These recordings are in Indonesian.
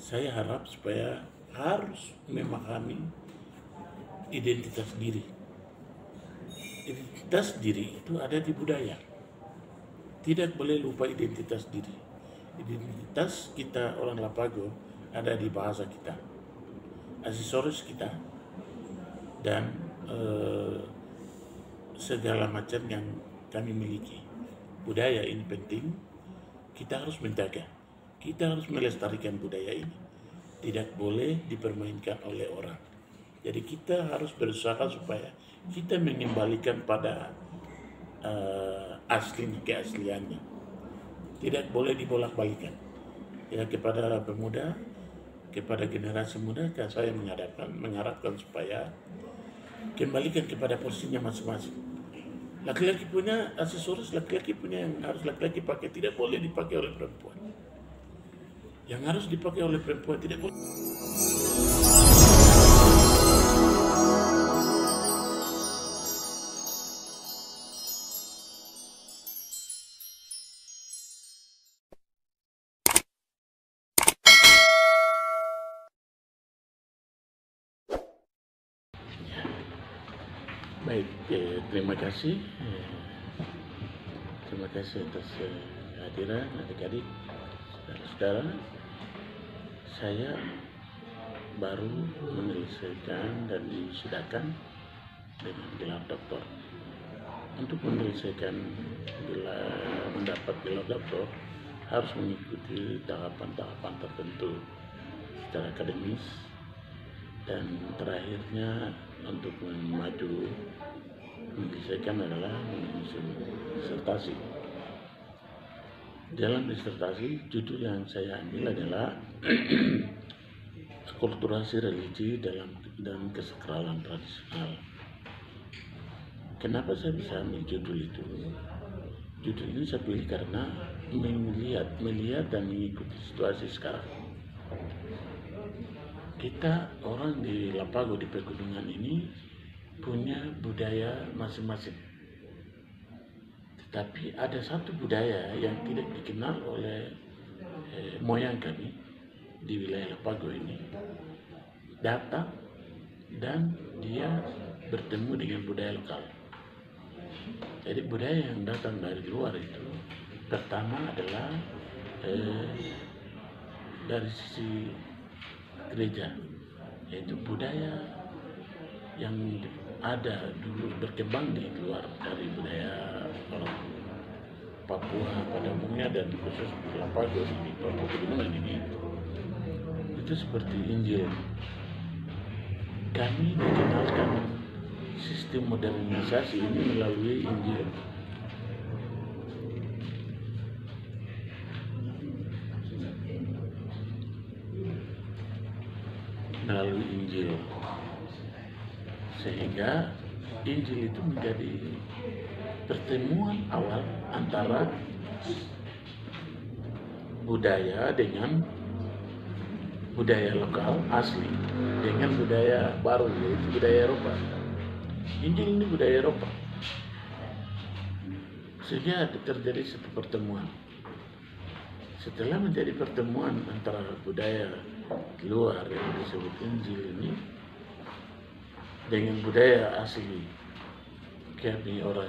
saya harap supaya harus memahami identitas diri. Identitas diri itu ada di budaya. Tidak boleh lupa identitas diri. Identitas kita orang Lapago ada di bahasa kita, aksesoris kita, dan segala macam yang kami miliki. Budaya ini penting, kita harus menjaga, kita harus melestarikan budaya ini. Tidak boleh dipermainkan oleh orang. Jadi kita harus berusaha supaya kita mengembalikan pada aslinya, keasliannya. Tidak boleh dibolak-balikan. Ya, kepada pemuda, kepada generasi muda, saya mengharapkan supaya kembalikan kepada posisinya masing-masing. Laki-laki punya aksesoris, laki-laki punya yang harus laki-laki pakai, tidak boleh dipakai oleh perempuan. Yang harus dipakai oleh perempuan tidak boleh. Baik, terima kasih. Terima kasih atas hadiran adik-adik dan saudara. Saya baru menyelesaikan dan diwisudakan dengan gelar doktor. Untuk menyelesaikan mendapat gelar doktor harus mengikuti tahapan-tahapan tertentu secara akademis, dan terakhirnya untuk maju menyelesaikan adalah menyusun disertasi. Dalam disertasi, judul yang saya ambil adalah akulturasi religi dan kesakralan tradisional. Kenapa saya bisa ambil judul itu? Judul ini saya pilih karena melihat dan mengikuti situasi sekarang. Kita orang di Lapago, di pegunungan ini punya budaya masing-masing. Tetapi ada satu budaya yang tidak dikenal oleh moyang kami di wilayah Lapago ini. Datang dan dia bertemu dengan budaya lokal. Jadi budaya yang datang dari luar itu pertama adalah dari sisi gereja, yaitu budaya yang ada dulu berkembang di luar dari budaya orang Papua pada umumnya, dan khusus di Lapago di Papua Pegunungan ini itu seperti Injil. Kami dikenalkan sistem modernisasi ini melalui Injil. Melalui Injil, sehingga Injil itu menjadi pertemuan awal antara budaya dengan budaya lokal asli dengan budaya baru, yaitu budaya Eropa. Injil ini budaya Eropa, sehingga terjadi satu pertemuan. Setelah menjadi pertemuan antara budaya luar yang disebut Injil ini dengan budaya asli kami orang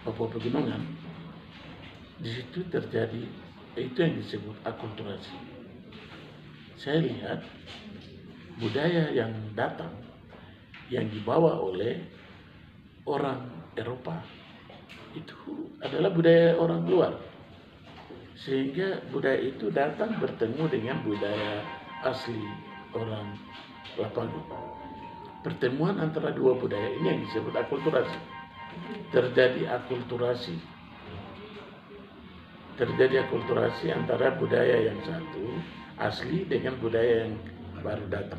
Papua Pegunungan, di situ terjadi itu yang disebut akulturasi. Saya lihat budaya yang datang yang dibawa oleh orang Eropa itu adalah budaya orang luar, sehingga budaya itu datang bertemu dengan budaya asli orang Lapago. Pertemuan antara dua budaya ini yang disebut akulturasi. Terjadi akulturasi antara budaya yang satu asli dengan budaya yang baru datang.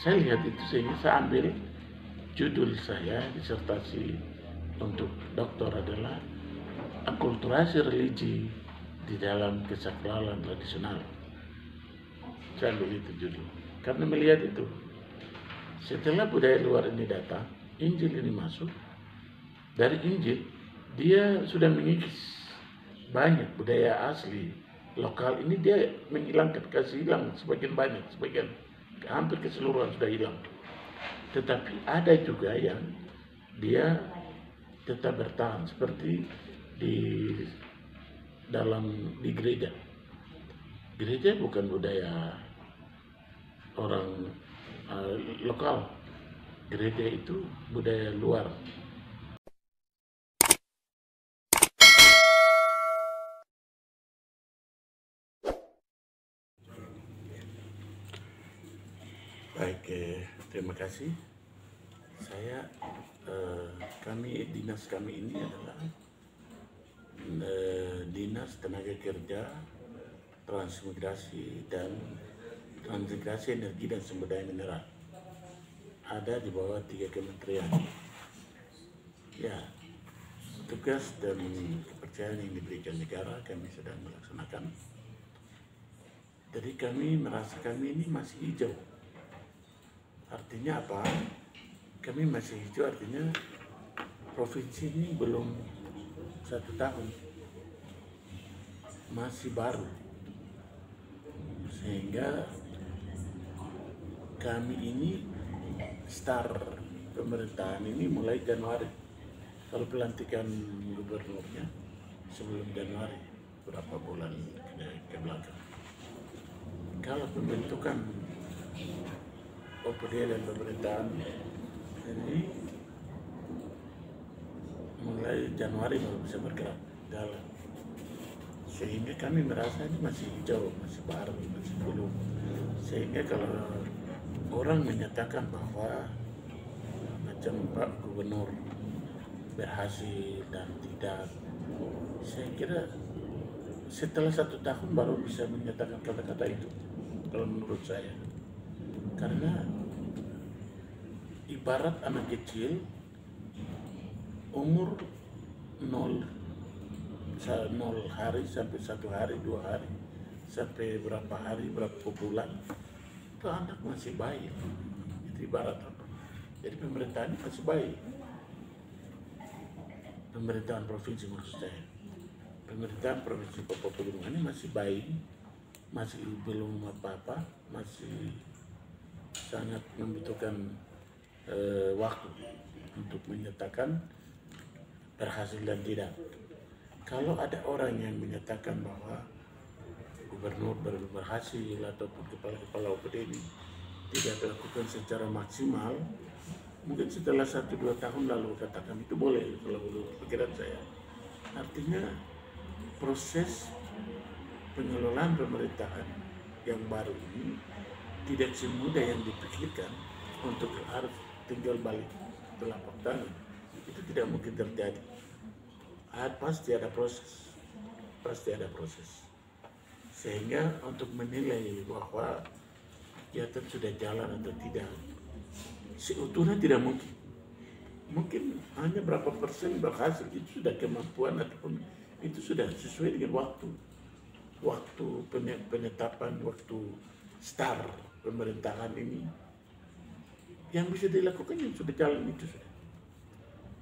Saya lihat itu, sehingga saya ambil judul saya disertasi untuk doktor adalah akulturasi religi di dalam kesakralan tradisional. Saya ambil itu judul karena melihat itu, setelah budaya luar ini datang, Injil ini masuk. Dari Injil dia sudah mengikis banyak budaya asli lokal ini dia menghilangkan, kasih hilang sebagian banyak, sebagian hampir keseluruhan sudah hilang. Tetapi ada juga yang dia tetap bertahan seperti di di gereja. Gereja bukan budaya orang lokal. Gereja itu budaya luar. Baik, terima kasih. Dinas kami ini adalah Dinas Tenaga Kerja, Transmigrasi Energi dan Sumber Daya Mineral. Ada di bawah 3 kementerian. Ya, tugas dan kepercayaan yang diberikan negara kami sedang melaksanakan. Jadi kami merasa kami ini masih hijau. Artinya apa? Kami masih hijau, artinya provinsi ini belum 1 tahun, masih baru, sehingga kami ini start pemerintahan ini mulai Januari. Kalau pelantikan gubernurnya sebelum Januari, beberapa bulan ke belakang. Kalau pembentukan OPD dan pemerintahan ini mulai Januari baru bisa bergerak jalan. Sehingga kami merasa ini masih hijau, masih baru, masih belum. Sehingga kalau orang menyatakan bahwa macam Pak Gubernur berhasil dan tidak, saya kira setelah 1 tahun baru bisa menyatakan kata-kata itu, kalau menurut saya. Karena ibarat anak kecil umur 0 hari sampai 1 hari, 2 hari, sampai berapa hari, berapa bulan, itu anak masih bayi. Itu ibarat apa? Jadi pemerintahan ini masih bayi. Pemerintahan provinsi maksud saya. Pemerintahan provinsi Papua Pegunungan ini masih bayi, masih belum apa-apa, masih sangat membutuhkan waktu untuk menyatakan berhasil dan tidak. Kalau ada orang yang menyatakan bahwa gubernur baru berhasil ataupun kepala-kepala OPD ini tidak dilakukan secara maksimal, mungkin setelah 1-2 tahun lalu katakan itu boleh, kalau menurut pikiran saya. Artinya proses pengelolaan pemerintahan yang baru ini tidak semudah yang dipikirkan untuk harus tinggal balik telapak tangan. Itu tidak mungkin terjadi. Pasti ada proses. Sehingga untuk menilai bahwa kegiatan sudah jalan atau tidak, seutuhnya tidak mungkin. Mungkin hanya berapa persen berhasil, itu sudah kemampuan ataupun itu sudah sesuai dengan waktu penetapan, waktu start pemerintahan ini. Yang bisa dilakukan yang sudah jalan itu sudah.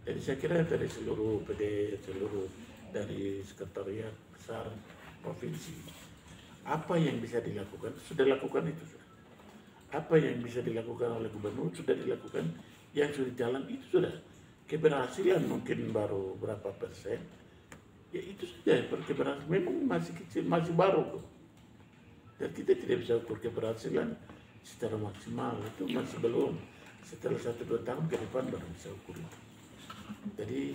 Jadi saya kira dari seluruh PD, dari sekretariat besar provinsi, apa yang bisa dilakukan sudah lakukan itu sudah. Apa yang bisa dilakukan oleh gubernur sudah dilakukan, yang sudah jalan itu sudah. Keberhasilan mungkin baru berapa persen, ya itu sudah keberhasilan, memang masih kecil, masih baru. Dan kita tidak bisa ukur keberhasilan secara maksimal, itu masih belum. Setelah 1-2 tahun ke depan baru bisa ukur itu. Jadi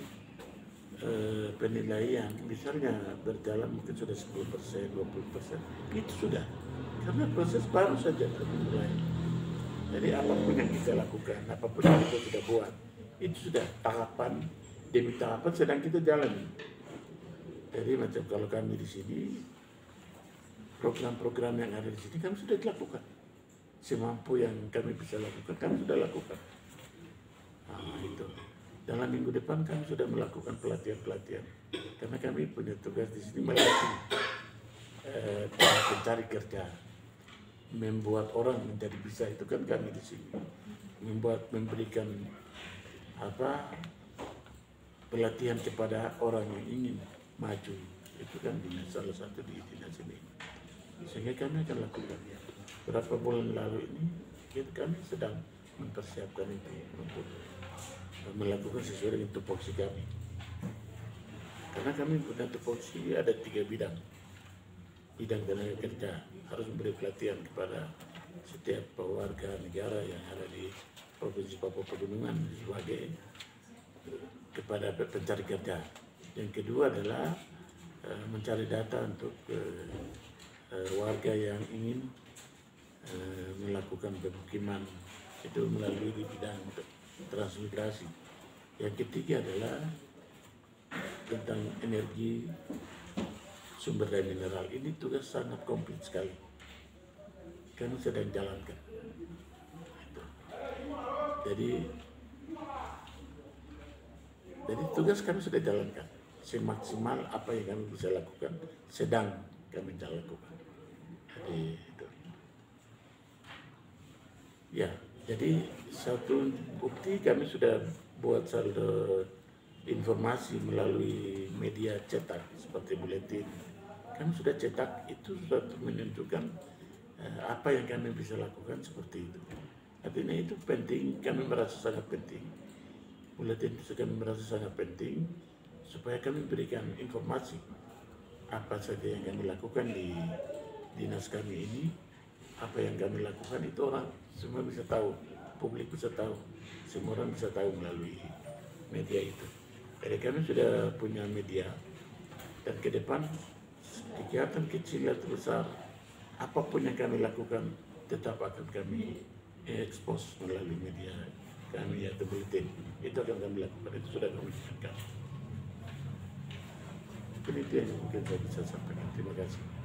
penilaian misalnya berjalan mungkin sudah 10%, 20%, itu sudah. Karena proses baru saja dimulai. Jadi apapun yang kita lakukan, apapun yang kita sudah buat, itu sudah tahapan demi tahapan sedang kita jalani. Jadi macam kalau kami di sini, program-program yang ada di sini kami sudah dilakukan. Semampu yang kami bisa lakukan, kami sudah lakukan. Nah, itu. Dalam minggu depan kami sudah melakukan pelatihan-pelatihan. Karena kami punya tugas di sini melatih pencari kerja, membuat orang menjadi bisa, itu kan kami di sini. Memberikan pelatihan kepada orang yang ingin maju. Itu kan salah satu di dinas ini. sehingga kami akan lakukan. Berapa bulan lalu ini kami sedang mempersiapkan itu untuk melakukan sesuai dengan tupoksi kami. Karena kami punya tupoksi ada 3 bidang. Bidang tenaga kerja harus memberi pelatihan kepada setiap warga negara yang ada di Provinsi Papua Pegunungan sebagai kepada pencari kerja. Yang kedua adalah mencari data untuk warga yang ingin melakukan pemukiman itu melalui di bidang transmigrasi. Yang ketiga adalah tentang energi sumber daya mineral. Ini tugas sangat komplit sekali. Kami sedang jalankan. Jadi tugas kami sudah jalankan. Semaksimal apa yang kami bisa lakukan, sedang kami lakukan. Jadi itu. Ya, jadi satu bukti kami sudah buat saldo informasi melalui media cetak seperti buletin. Kami sudah cetak, itu sudah menunjukkan apa yang kami bisa lakukan seperti itu. Artinya itu penting, kami merasa sangat penting. Buletin itu kami merasa sangat penting supaya kami berikan informasi apa saja yang kami lakukan di dinas kami ini. Apa yang kami lakukan itu orang semua bisa tahu, publik bisa tahu, semua orang bisa tahu melalui media itu. Jadi kami sudah punya media, dan ke depan kegiatan kecil atau besar apapun yang kami lakukan tetap akan kami expose melalui media kami atau bulletin. Itu akan kami lakukan, itu sudah kami lakukan. Itu yang mungkin saya bisa sampaikan. Terima kasih.